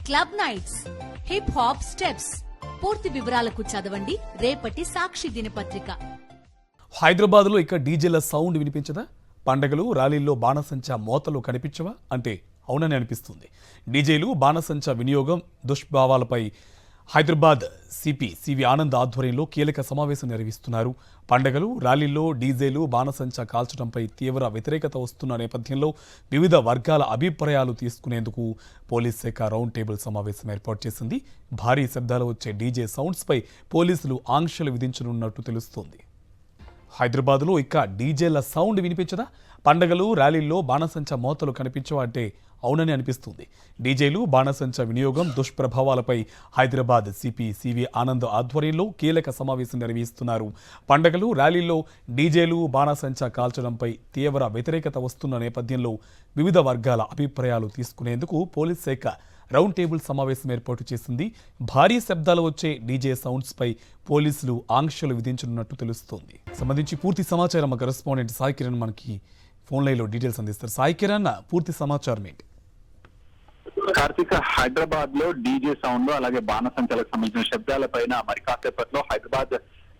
Club nights, hip hop steps. పూర్తి వివరాలకు చదవండి రేపటి సాక్షి దినపత్రిక. హైదరాబాద్ లో ఇక డీజేల సౌండ్ వినిపించదా? పండగలు ర్యాలీల్లో బాణసంచా మోతలు కనిపించవా అంటే అవునని అనిపిస్తుంది. డీజేలు బాణసంచా వినియోగం దుష్ప్రభావాలపై హైదరాబాద్ సిపి సివి ఆనంద్ ఆధ్వర్యంలో కీలక సమావేశం నిర్వహిస్తున్నారు. పండగలు ర్యాలీల్లో డీజేలు బాణసంచా కాల్చడంపై తీవ్ర వ్యతిరేకత వస్తున్న నేపథ్యంలో వివిధ వర్గాల అభిప్రాయాలు తీసుకునేందుకు పోలీస్ శాఖ రౌండ్ టేబుల్ సమావేశం ఏర్పాటు చేసింది. భారీ శబ్దాలు వచ్చే డీజే సౌండ్స్పై పోలీసులు ఆంక్షలు విధించనున్నట్టు తెలుస్తోంది. హైదరాబాద్లో ఇక డీజేల సౌండ్ వినిపించదా? పండగలు ర్యాలీల్లో బాణసంచా మోతలు కనిపించవా అంటే అవునని అనిపిస్తుంది. డీజేలు బాణసంచా వినియోగం దుష్ప్రభావాలపై హైదరాబాద్ సిపి సివి ఆనంద్ ఆధ్వర్యంలో కీలక సమావేశం నిర్వహిస్తున్నారు. పండగలు ర్యాలీల్లో డీజేలు బాణసంచా కాల్చడంపై తీవ్ర వ్యతిరేకత వస్తున్న నేపథ్యంలో వివిధ వర్గాల అభిప్రాయాలు తీసుకునేందుకు పోలీస్ శాఖ రౌండ్ టేబుల్ సమావేశం ఏర్పాటు చేసింది. భారీ శబ్దాలు వచ్చే డీజే సౌండ్స్ పై పోలీసులు ఆంక్షలు విధించనున్నట్టు తెలుస్తోంది. సంబంధించి పూర్తి సమాచారం మా కరెస్పాండెంట్ సాయి కిరణ్ మనకి ఫోన్ లైన్ లో డీటెయిల్స్ అందిస్తారు. సాయి కిరణ్, పూర్తి సమాచారం ఏంటి? కార్తీక, హైదరాబాద్ లో డీజే సౌండ్ అలాగే బాణసంచాలకు సంబంధించిన శబ్దాల పైన మరి కాసేపట్లో హైదరాబాద్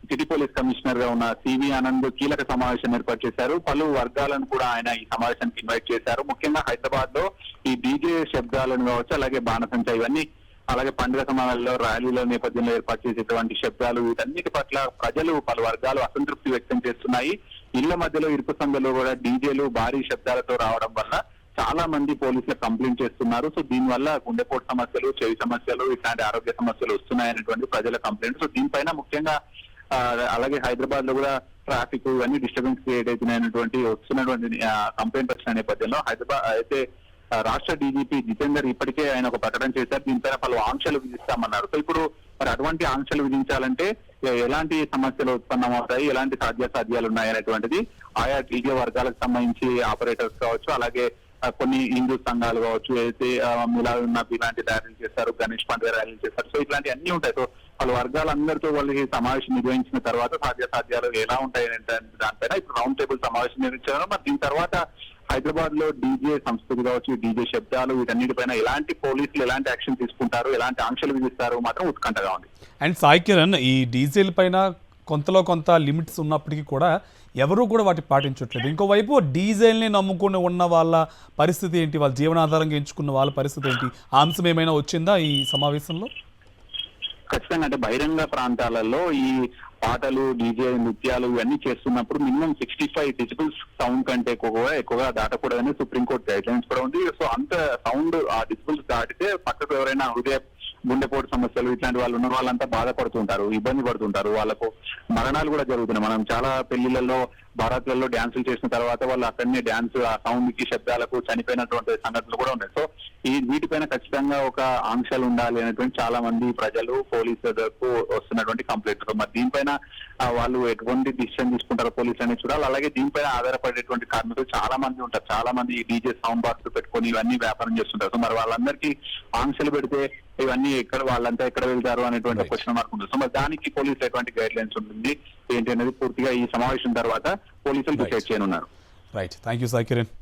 సిటీ పోలీస్ కమిషనర్ గా ఉన్న సివి ఆనంద్ కీలక సమావేశం ఏర్పాటు చేశారు. పలు వర్గాలను కూడా ఆయన ఈ సమావేశానికి ఇన్వైట్ చేశారు. ముఖ్యంగా హైదరాబాద్ లో ఈ డీజే శబ్దాలను కావచ్చు, అలాగే బాణసంచా ఇవన్నీ, అలాగే పండుగ సమావేశాల్లో ర్యాలీల నేపథ్యంలో ఏర్పాటు చేసేటువంటి శబ్దాలు, వీటన్నిటి పట్ల ప్రజలు పలు వర్గాలు అసంతృప్తి వ్యక్తం చేస్తున్నాయి. ఇళ్ల మధ్యలో ఇరుకు సందులో కూడా డీజేలు భారీ శబ్దాలతో రావడం వల్ల చాలా మంది పోలీసులకు కంప్లైంట్ చేస్తున్నారు. సో దీనివల్ల గుండెపోటు సమస్యలు, చెవి సమస్యలు, ఇట్లాంటి ఆరోగ్య సమస్యలు వస్తున్నాయనేటువంటి ప్రజల కంప్లైంట్. సో దీనిపైన ముఖ్యంగా అలాగే హైదరాబాద్ లో కూడా ట్రాఫిక్ ఇవన్నీ డిస్టర్బెన్స్ క్రియేట్ అవుతున్నాయనేటువంటి వస్తున్నటువంటి కంప్లైంట్ వచ్చిన నేపథ్యంలో హైదరాబాద్ అయితే రాష్ట్ర డీజీపీ జితేందర్ ఇప్పటికే ఆయన ఒక ప్రకటన చేశారు. దీనిపైన పలు ఆంక్షలు విధిస్తామన్నారు. సో ఇప్పుడు మరి అటువంటి ఆంక్షలు విధించాలంటే ఎలాంటి సమస్యలు ఉత్పన్నమవుతాయి, ఎలాంటి సాధ్యాసాధ్యాలు ఉన్నాయనేటువంటిది ఆయా డీజే వర్గాలకు సంబంధించి ఆపరేటర్స్ కావచ్చు, అలాగే కొన్ని హిందూ సంఘాలు కావచ్చు, అయితే మిలాద్ నబీ ఇలాంటి ర్యాలీలు చేస్తారు, గణేష్ పండుగ ర్యాలీలు చేస్తారు. సో ఇట్లాంటి అన్ని ఉంటాయి. సో పలు వర్గాలందరితో వాళ్ళకి సమావేశం నిర్వహించిన తర్వాత సాధ్యాసాధ్యాలు ఎలా ఉంటాయి దానిపైన ఇప్పుడు రౌండ్ టేబుల్ సమావేశం నిర్వహించారు. మరి దీని తర్వాత హైదరాబాద్ లో డీజే సంస్కృతి కావచ్చు, డీజే శబ్దాలు, వీటన్నిటిపైన ఎలాంటి పోలీసులు ఎలాంటి యాక్షన్ తీసుకుంటారు, ఎలాంటి ఆంక్షలు విధిస్తారు మాత్రం ఉత్కంఠగా ఉంది. అండ్ సాయి కిరణ్, ఈ డీజేల పైన కొంతలో కొంత లిమిట్స్ ఉన్నప్పటికీ కూడా ఎవరూ కూడా వాటి పాటించట్లేదు. ఇంకోవైపు డీజేల్ని నమ్ముకుని ఉన్న వాళ్ళ పరిస్థితి ఏంటి? వాళ్ళ జీవనాధారంగా ఎంచుకున్న వాళ్ళ పరిస్థితి ఏంటి? ఆ అంశం ఏమైనా వచ్చిందా ఈ సమావేశంలో? ఖచ్చితంగా, అంటే బహిరంగ ప్రాంతాలలో ఈ పాటలు, డీజే నృత్యాలు ఇవన్నీ చేస్తున్నప్పుడు మినిమం 65 డెసిబెల్స్ సౌండ్ కంటే ఎక్కువగా దాటకూడదని సుప్రీంకోర్టు గైడ్ లైన్స్ కూడా ఉంది. సో అంత సౌండ్ ఆ డెసిబెల్స్ దాటితే పక్కకు ఎవరైనా గుండెపోటు సమస్యలు ఇట్లాంటి వాళ్ళు ఉన్న వాళ్ళంతా బాధపడుతుంటారు, ఇబ్బంది పడుతుంటారు, వాళ్ళకు మరణాలు కూడా జరుగుతున్నాయి. మనం చాలా పెళ్లిళ్లలో, భారత్లలో డ్యాన్సులు చేసిన తర్వాత వాళ్ళు అక్కడనే డ్యాన్స్ ఆ సౌండ్ కి శబ్దాలకు చనిపోయినటువంటి సంఘటనలు కూడా ఉన్నాయి. సో వీటిపైన ఖచ్చితంగా ఒక ఆంక్షలు ఉండాలి అనేటువంటి చాలా మంది ప్రజలు పోలీసులకు వస్తున్నటువంటి కంప్లైంట్. మరి దీనిపైన వాళ్ళు ఎటువంటి డిసిషన్ తీసుకుంటారో పోలీసులు అనేది చూడాలి. అలాగే దీనిపైన ఆధారపడేటువంటి కార్మికులు చాలా మంది ఉంటారు. చాలా మంది ఈ డీజే సౌండ్ బాక్స్ పెట్టుకొని ఇవన్నీ వ్యాపారం చేస్తుంటారు. సో మరి వాళ్ళందరికీ ఆంక్షలు పెడితే ఇవన్నీ వాళ్ళంతా ఎక్కడ వెళ్తారు అనేటువంటి క్వశ్చన్ మార్క్ ఉంటుంది. సో మరి దానికి పోలీసులు ఎటువంటి గైడ్ లైన్స్ ఉంటుంది ఏంటి అనేది పూర్తిగా ఈ సమావేశం తర్వాత పోలీసులు డిసైడ్ చేయనున్నారు. Right, thank you Sai Kiran.